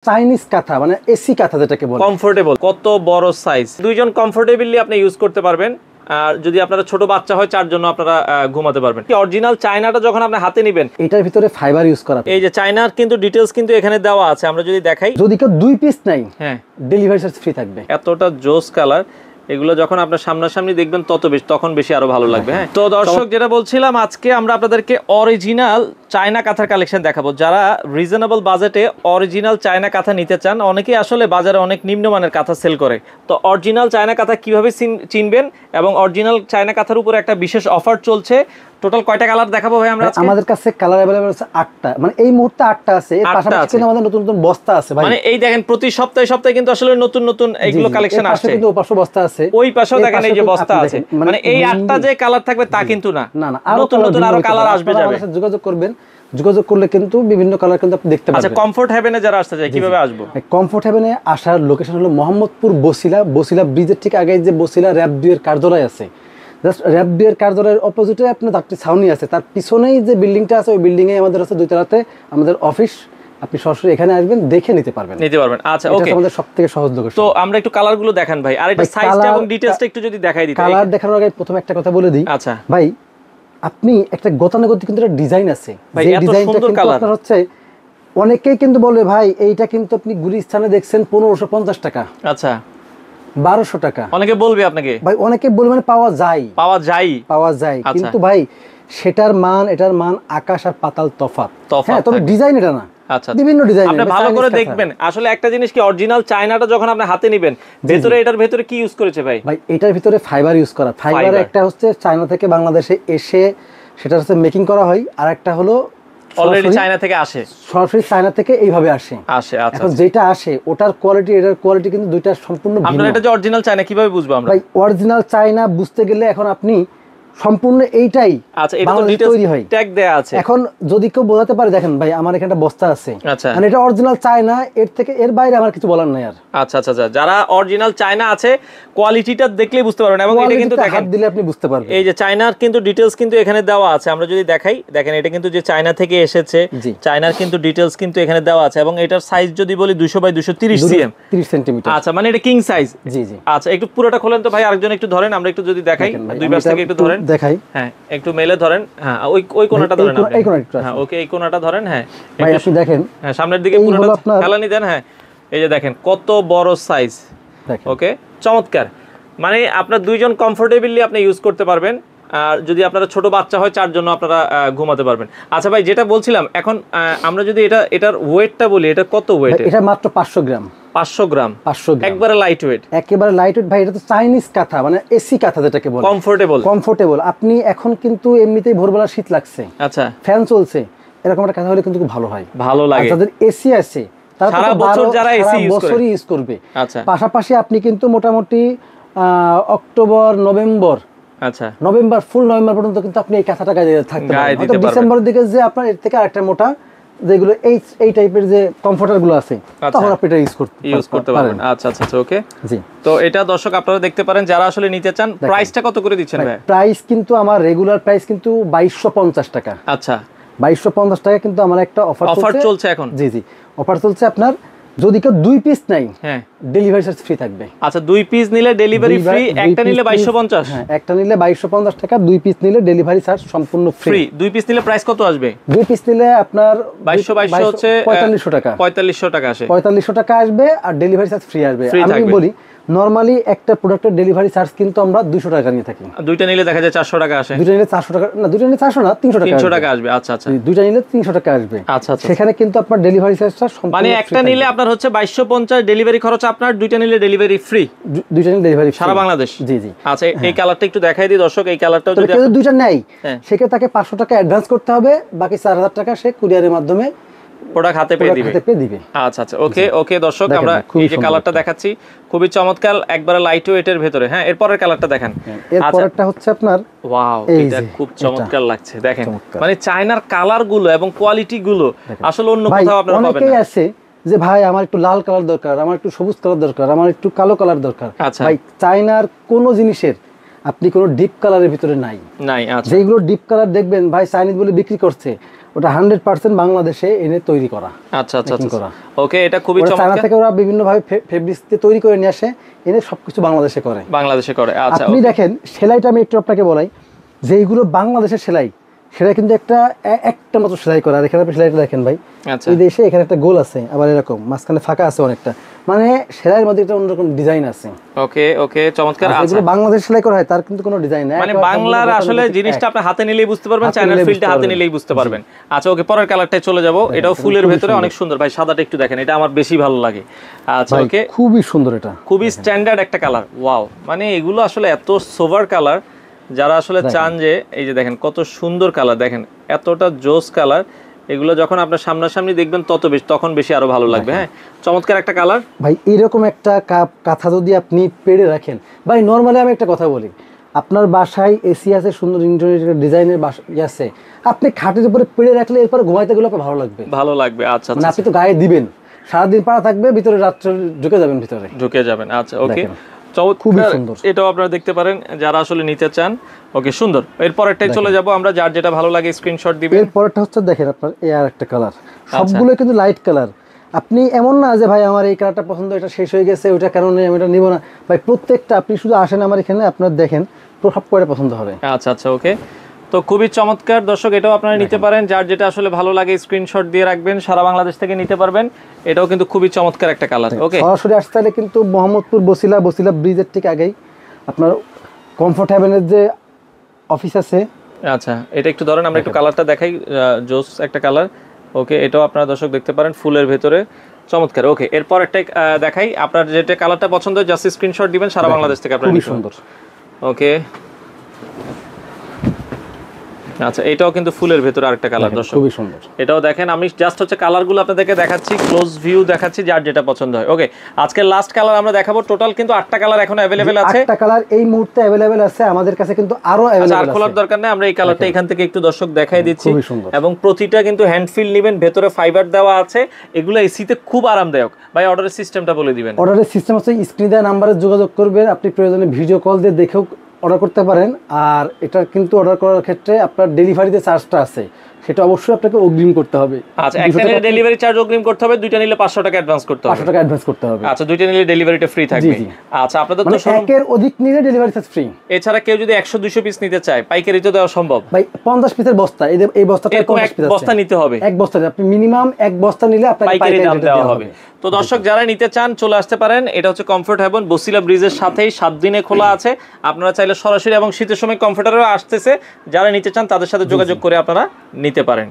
Chinese কাঁথা মানে AC কাঁথা যেটাকে বলে কমফোর্টেবল, কত বড় সাইজ, দুইজন কমফোর্টেবলি আপনি ইউজ করতে পারবেন। আর যদি আপনারা ছোট বাচ্চা হয় চার জন্য আপনারা ঘুমাতে পারবেন। অরিজিনাল চায়নাটা যখন আপনি হাতে নেবেন, এটার ভিতরে ফাইবার ইউজ করা। এই যে চায়নার কিন্তু ডিটেইলস কিন্তু এখানে দেওয়া আছে, আমরা যদি দেখাই, যদি কেউ 2 পিস নাই হ্যাঁ ডেলিভারি চার্জ ফ্রি থাকবে। এতটা জোস কালার, এগুলো যখন আপনার সামনাসামনি দেখবেন তখন বেশি আরো ভালো লাগবে। হ্যাঁ, তো দর্শক যেটা বলছিলাম, আজকে আমরা আপনাদেরকে অরিজিনাল চায়না কাঁথার কালেকশন দেখাবো। যারা রিজনেবল বাজেটে অরিজিনাল চায়না কাঁথা নিতে চান, অনেকেই আসলে বাজারে অনেক নিম্নমানের কাঁথা সেল করে, তো অরিজিনাল চায়না কাঁথা কিভাবে চিনবেন এবং অরিজিনাল চায়না কাঁথার উপরে একটা বিশেষ অফার চলছে। টোটাল কয়টা কালার দেখাবো ভাই আমরা? আমাদের কাছে কালার अवेलेबल আছে 8টা, মানে এই মুহূর্তে 8টা আছে। এর পাশাপাশি কিন্তু আমাদের নতুন নতুন বস্তা আছে ভাই। মানে এই দেখেন প্রতি সপ্তাহে কিন্তু আসলে নতুন নতুন এইগুলো কালেকশন আসছে। কিন্তু ওই পাশে বস্তা আছে, ওই পাশেও দেখেন এই যে বস্তা আছে। মানে এই 8টা যে কালার থাকবে তা কিন্তু না, না না, নতুন নতুন আরো কালার আসবে যাবে। যোগাযোগ করবেন, যোগাযোগ করলে কিন্তু বিভিন্ন কালার কিন্তু আপনি দেখতে পাবেন। আচ্ছা, কমফোর্ট হেভেনে যারা আসতে চায় কিভাবে আসবো? কমফোর্ট হেভেনে আসার লোকেশন হলো মোহাম্মদপুর বসিলা ব্রিজের ঠিক আগে যে বসিলা র‍্যাব 2 এর কার্যালয় আছে, জাস্ট র‍্যাব 2 এর কার্যালয়ের অপোজিটে আপনার একটি ছাউনি আছে, তার পিছনেই যে বিল্ডিংটা আছে ওই বিল্ডিং এ আমাদের আছে 2 তলাতে আমাদের অফিস। আপনি সরাসরি এখানে আসবেন, দেখে নিতে পারবেন। আচ্ছা, ওকে, এটা আমাদের সবথেকে সহজ লোকেশন। তো আমরা একটু কালারগুলো দেখান ভাই, আর এটা সাইজটা এবং ডিটেইলসটা একটু যদি দেখাই দিতে। কালার দেখানোর আগে প্রথমে একটা কথা বলে দিই। আচ্ছা ভাই, আপনি একটা গতানুগতিক কিন্তু একটা ডিজাইন আছে, যে ডিজাইনটা কিন্তু আপনার হচ্ছে অনেকেই কিন্তু বলে ভাই এইটা কিন্তু আপনি গুলিস্তানে দেখছেন 1550 টাকা, আচ্ছা 1200 টাকা, অনেকে বলবে আপনাকে ভাই, অনেকে বলবে মানে পাওয়া যায়, কিন্তু ভাই সেটার মান এটার মান আকাশ আর পাতাল তফাৎ। হ্যাঁ, তবে ডিজাইন এটা না। আচ্ছা, বিভিন্ন ডিজাইন আপনি ভালো করে দেখবেন। আসলে একটা জিনিস কি, অরিজিনাল চায়নাটা যখন আপনি হাতে নেবেন, এটার ভেতরে কি ইউজ করেছে ভাই? ভাই, এটার ভিতরে ফাইবার ইউজ করা। ফাইবার একটা হচ্ছে চায়না থেকে বাংলাদেশে এসে সেটা হচ্ছে মেকিং করা হয়, আর একটা হলো অলরেডি চায়না থেকে আসে, সরাসরি চায়না থেকে এইভাবে আসে। আচ্ছা, এখন যেটা আসে ওটার কোয়ালিটি এটার কোয়ালিটি কিন্তু দুইটা সম্পূর্ণ ভিন্ন। আপনারা এটা যে অরিজিনাল চায়না কিভাবে বুঝবো আমরা? ভাই, অরিজিনাল চায়না বুঝতে গেলে এখন আপনি সম্পূর্ণ এইটাই, আচ্ছা, এটা তো ডিটেইলস ট্যাগ দেয়া আছে। এখন যদি কেউ বোঝাতে পারে, দেখেন ভাই আমার এখানে একটা বস্তা আছে, আচ্ছা, মানে এটা অরিজিনাল চায়না, এর বাইরে আমার কিছু বলার নাই আর। আচ্ছা, যারা অরিজিনাল চায়না আছে কোয়ালিটিটা দেখলেই বুঝতে পারবেন, এবং এটা কিন্তু দেখেন দিলে আপনি বুঝতে পারবেন। এই যে চায়নার কিন্তু ডিটেইলস কিন্তু এখানে দেওয়া আছে, আমরা যদি দেখাই, দেখেন এটা কিন্তু যে চায়না থেকে এসেছে, চায়নার কিন্তু ডিটেইলস কিন্তু এখানে দেওয়া আছে, এবং এটার সাইজ যদি বলি 200 বাই 230 সিএম, 30 সেন্টিমিটার। আচ্ছা, মানে এটা কিং সাইজ। জি। আচ্ছা, একটু পুরোটা খোলেন তো ভাই, আরেকজন একটু ধরেন, আমরা একটু যদি দেখাই, দুই পাশ থেকে একটু ধরেন, দেখাই। হ্যাঁ, একটু মেলে ধরেন। হ্যাঁ, ওই কোণাটা ধরেন আপনি। হ্যাঁ, ওকে, এই কোণাটা ধরেন। হ্যাঁ ভাই, আপনি দেখেন, হ্যাঁ, সামনের দিকে পুরোটা হেলানি দেন। হ্যাঁ, এই যে দেখেন কত বড় সাইজ। ওকে, চমৎকার। মানে আপনার দুইজন কমফোর্টেবলি আপনি ইউজ করতে পারবেন, আর যদি আপনারা ছোট বাচ্চা হয় চার জন্য আপনারা ঘুমাতে পারবেন। আচ্ছা ভাই, যেটা বলছিলাম, এখন আমরা যদি এটার ওয়েটটা বলি, এটা কত ওয়েট? এটা মাত্র 500 গ্রাম। 500 গ্রাম, একবারে লাইট ওয়েট, একেবারে লাইট ওয়েট ভাই। এটা তো চাইনিজ কাঁথা, মানে এসি কাঁথা যেটাকে বলে, কমফোর্টেবল। আপনি এখন কিন্তু এমনিতেই ভোরবেলা শীত লাগছে, আচ্ছা ফ্যান চলছে, এরকম একটা কাঁথা হলে কিন্তু খুব ভালো লাগে। যাদের এসি আছে তারা সারা বছর যারা এসি ইউজ করবে। আচ্ছা, পাশাপাশি আপনি কিন্তু মোটামুটি অক্টোবর নভেম্বর, আচ্ছা নভেম্বর, ফুল নভেম্বর পর্যন্ত কিন্তু আপনি এই কাঁথাটা গায়ে থাকতে পারবেন। ডিসেম্বরের দিকে যে আপনার এর থেকে আরেকটা মোটা যেগুলো এই টাইপের যে কমফোর্টার গুলো আছে, তখন আপনি এটা ইউজ করতে পারবেন। আচ্ছা, ওকে, জি। তো এটা দর্শক আপনারা দেখতে পারেন, যারা আসলে নিতে চান। প্রাইসটা কত করে দিচ্ছেন ভাই? প্রাইস কিন্তু আমার রেগুলার প্রাইস কিন্তু 2250 টাকা। আচ্ছা, 2250 টাকা কিন্তু আমার একটা অফার চলছে এখন। জি, অফার চলছে। আপনার যদি কেউ 2 পিস নাই, হ্যাঁ, ডেলিভারি চার্জ ফ্রি থাকবে। আচ্ছা, 2 পিস নিলে ডেলিভারি ফ্রি, একটা নিলে 2250। হ্যাঁ, একটা নিলে 2250 টাকা, 2 পিস নিলে ডেলিভারি চার্জ সম্পূর্ণ ফ্রি। 2 পিস নিলে প্রাইস কত আসবে? 2 পিস নিলে আপনার 2200 হচ্ছে 4500 টাকা। 4500 টাকা আসে, 4500 টাকা আসবে, আর ডেলিভারি চার্জ ফ্রি আসবে। আমি বলি নরমালি একটা প্রোডাক্টের ডেলিভারি চার্জ কিন্তু আমরা 200 টাকা নিয়ে থাকি। দুইটা নিলে দেখা যায় 400 টাকা আসে। দুইটা নিলে 400 টাকা না, দুইটা নিলে 400 না, 300 টাকা আসবে। আচ্ছা, দুইটা নিলে 300 টাকা আসবে। আচ্ছা, সেখানে কিন্তু আপনার ডেলিভারি চার্জটা সম্পূর্ণ, মানে একটা নিলে আপনার হচ্ছে 2250 ডেলিভারি খরচ আপনার, দুইটা নিলে ডেলিভারি ফ্রি। দুইটা নিলে ডেলিভারি সারা বাংলাদেশ। জি। আচ্ছা, এই কালারটা একটু দেখাই দিই দর্শক। এই কালারটাও যদি কেউ দুইটা নেয়, সেক্ষেত্রে তাকে 500 টাকা অ্যাডভান্স করতে হবে, বাকি 4000 টাকা সে কুরিয়ারের মাধ্যমে প্রোডাক্ট হাতে পেয়ে দিবে। আচ্ছা, ওকে দর্শক, আমরা এই যে কালারটা দেখাচ্ছি খুবই চমৎকার, একবারে লাইট ওয়েটের ভেতরে। হ্যাঁ, এরপরের কালারটা দেখেন। এরপরটা হচ্ছে আপনার, ওয়াও, এটা খুব চমৎকার লাগছে। দেখেন, মানে চায়নার কালার গুলো এবং কোয়ালিটি গুলো আসলে অন্য কোথাও আপনারা পাবেন না। অনেকেই আছে যে ভাই আমার একটু লাল কালার দরকার, আমার একটু সবুজ কালার দরকার, আমার একটু কালো কালার দরকার। ভাই, চায়নার কোন জিনিসের আপনি কোনো ডিপ কালারের ভিতরে নাই। আচ্ছা, যেগুলো ডিপ কালার দেখবেন ভাই চাইনিজ বলে বিক্রি করছে, ওটা 100% বাংলাদেশে এনে তৈরি করা। আচ্ছা আচ্ছা Packing আচ্ছা করা। ওকে, এটা খুবই চায়না চমৎকার। থেকে ওরা বিভিন্ন ভাবে ফেব্রিক্স দিয়ে তৈরি করে নিয়ে আসে, এনে সবকিছু বাংলাদেশে করে। বাংলাদেশে করে। আচ্ছা আপনি দেখেন সেলাইটা আমি একটু আপনাকে বলাই, যেইগুলো বাংলাদেশের সেলাই সেটা কিন্তু একটা মাত্র সেলাই করা। আর এখানে আপনি সেলাইটা দেখেন ভাই, আচ্ছা এই দেশে এখানে একটা গোল আছে, আবার এরকম মাঝখানে ফাঁকা আছে অনেকটা, মানে সেলাইয়ের মধ্যে একটা অন্যরকম ডিজাইন আছে। ওকে ওকে, চমৎকার। আর আচ্ছা, যেগুলো বাংলাদেশ সেলাই করা হয় তার কিন্তু কোনো ডিজাইন নাই, মানে বাংলার আসলে জিনিসটা আপনি হাতে নিলেই বুঝতে পারবেন, হাতে চায়নার নিলেই ফিল্ডে বুঝতে হাতে পারবেন। নিলেই বুঝতে পারবেন। আচ্ছা ওকে, পরের কালারটাই চলে যাব। এটাও এটা ফুলের খুবই ভেতরে সুন্দর। অনেক সুন্দর ভাই, সাদাটা একটু দেখেন, এটা আমার বেশি ভালো লাগে। আচ্ছা ভাই, ওকে, খুবই সুন্দর, এটা খুবই স্ট্যান্ডার্ড একটা কালার। ওয়াও, মানে এগুলো আসলে এত সোভার কালার, যারা আসলে চান যে এই যে দেখেন কত সুন্দর কালার, দেখেন এতটা জোস কালার, এগুলো যখন আপনার সামনাসামনি দেখবেন তখন বেশি আরো ভালো লাগবে। হ্যাঁ, চমৎকার একটা কালার ভাই। এরকম একটা কাঁথা যদি আপনি পেড়ে রাখেন ভাই, নর্মালি আমি একটা কথা বলি, আপনার বাসায় এসি আছে, সুন্দর ইন্টেরিয়র ডিজাইনের আছে, আপনি খাটের উপরে পেড়ে রাখলে এরপর ঘুমাইতে গেলে আপনার ভালো লাগবে, ভালো লাগবে। আচ্ছা মানে আচ্ছা, আপনি তো গায়ে দিবেন, সারাদিন পাড়া থাকবে, ভিতরে রাত্রে ঢুকে যাবেন ভিতরে। ঢুকে যাবেন। আচ্ছা ওকে, দেখেন, খুবই চমৎকার। সুন্দর। এটাও আপনারা দেখতে পারেন যারা আসলে নিতে চান। ওকে, সুন্দর। এরপরেরটাই চলে যাব আমরা, যার যেটা ভালো লাগে স্ক্রিনশট দিবেন। এরপরটা হচ্ছে দেখেন আপনার এই আর একটা কালার, সবগুলো কিন্তু লাইট কালার। আপনি এমন না যে ভাই আমার এই কালারটা পছন্দ, এটা শেষ হয়ে গেছে, ওইটা কেন নেই, আমি এটা নিব না। ভাই প্রত্যেকটা আপনি শুধু আসেন আমার এখানে, আপনার দেখেন সব করে পছন্দ হবে। আচ্ছা আচ্ছা ওকে, তো খুবই চমৎকার দর্শক, এটাও আপনারা নিতে পারেন, যার যেটা আসলে ভালো লাগে স্ক্রিনশট দিয়ে রাখবেন, সারা বাংলাদেশ থেকে নিতে পারবেন। এটাও কিন্তু খুবই চমৎকার একটা কালার। ওকে, সরাসরি আসতে হলে কিন্তু মোহাম্মদপুর বসিলা ব্রিজের ঠিক আগেই আপনার কমফোর্ট হেভেনের যে অফিস আছে। আচ্ছা, এটা একটু ধরেন, আমরা একটু কালারটা দেখাই, জোস একটা কালার। ওকে, এটাও আপনারা দর্শক দেখতে পারেন ফুলের ভেতরে, চমৎকার। ওকে, এরপর একটা দেখাই, আপনার যেটা কালারটা পছন্দ হয় জাস্ট স্ক্রিনশট দিবেন, সারা বাংলাদেশ থেকে আপনারা খুবই নিতে সুন্দর। ওকে, আচ্ছা এটাও কিন্তু ফুলের ভেতরে আরেকটা কালার দর্শক, খুবই সুন্দর। এটাও দেখেন, আমি জাস্ট হচ্ছে কালারগুলো আপনাদেরকে দেখাচ্ছি, ক্লোজ ভিউ দেখাচ্ছি, যার যেটা পছন্দ হয়। ওকে, আজকে লাস্ট কালার আমরা দেখাবো। টোটাল কিন্তু 8টা কালার এখন अवेलेबल আছে, 8টা কালার এই মুহূর্তে अवेलेबल আছে আমাদের কাছে, কিন্তু আরো আর अवेलेबल আছে। খোলার দরকার নেই, আমরা এই কালারটা এখান থেকে একটু দর্শক দেখাই দিচ্ছি। খুবই সুন্দর। এবং প্রতিটা কিন্তু হ্যান্ড ফিল নেবেন, ভেতরে ফাইবার দেওয়া আছে, এগুলো এসিতে খুব আরামদায়ক। ভাই অর্ডারের সিস্টেমটা বলে দিবেন। অর্ডারের সিস্টেম হচ্ছে স্ক্রিনে দেওয়া নাম্বারে যোগাযোগ করবেন, আপনি প্রয়োজনে ভিডিও কল দিয়ে দেখেও অর্ডার করতে পারেন। আর এটা কিন্তু অর্ডার করার ক্ষেত্রে আপনার ডেলিভারিতে চার্জটা আছে, সেটা অবশ্যই আপনাকে অগ্রিম করতে হবে। আচ্ছা, একটা নিলে ডেলিভারি চার্জ অগ্রিম করতে হবে, দুইটা নিলে 500 টাকা অ্যাডভান্স করতে হবে। 500 টাকা অ্যাডভান্স করতে হবে। আচ্ছা, দুইটা নিলে ডেলিভারিটা ফ্রি থাকবে। জি। আচ্ছা, আপনাদের তো মানে একের অধিক নিলে ডেলিভারি চার্জ ফ্রি। এছাড়া কেউ যদি 100-200 পিস নিতে চায়, পাইকারি তো দেওয়া সম্ভব। ভাই 50 পিসের বস্তা, এই বস্তাটা এরকম 50 এক পিস আছে, বস্তা নিতে হবে। এক বস্তা আপনি মিনিমাম এক বস্তা নিলে আপনাকে পাইকারি দাম রেটে দেওয়া হবে। তো দর্শক যারা নিতে চান চলে আসতে পারেন, এটা হচ্ছে কমফোর্ট হেভেন বসিলা ব্রিজের সাথেই 7 দিনে খোলা আছে। আপনারা চাইলে সরাসরি, এবং শীতের সময় কমফোর্টারও আসতেছে, যারা নিতে চান তাদের সাথে যোগাযোগ করে আপনারা নিতে পারেন।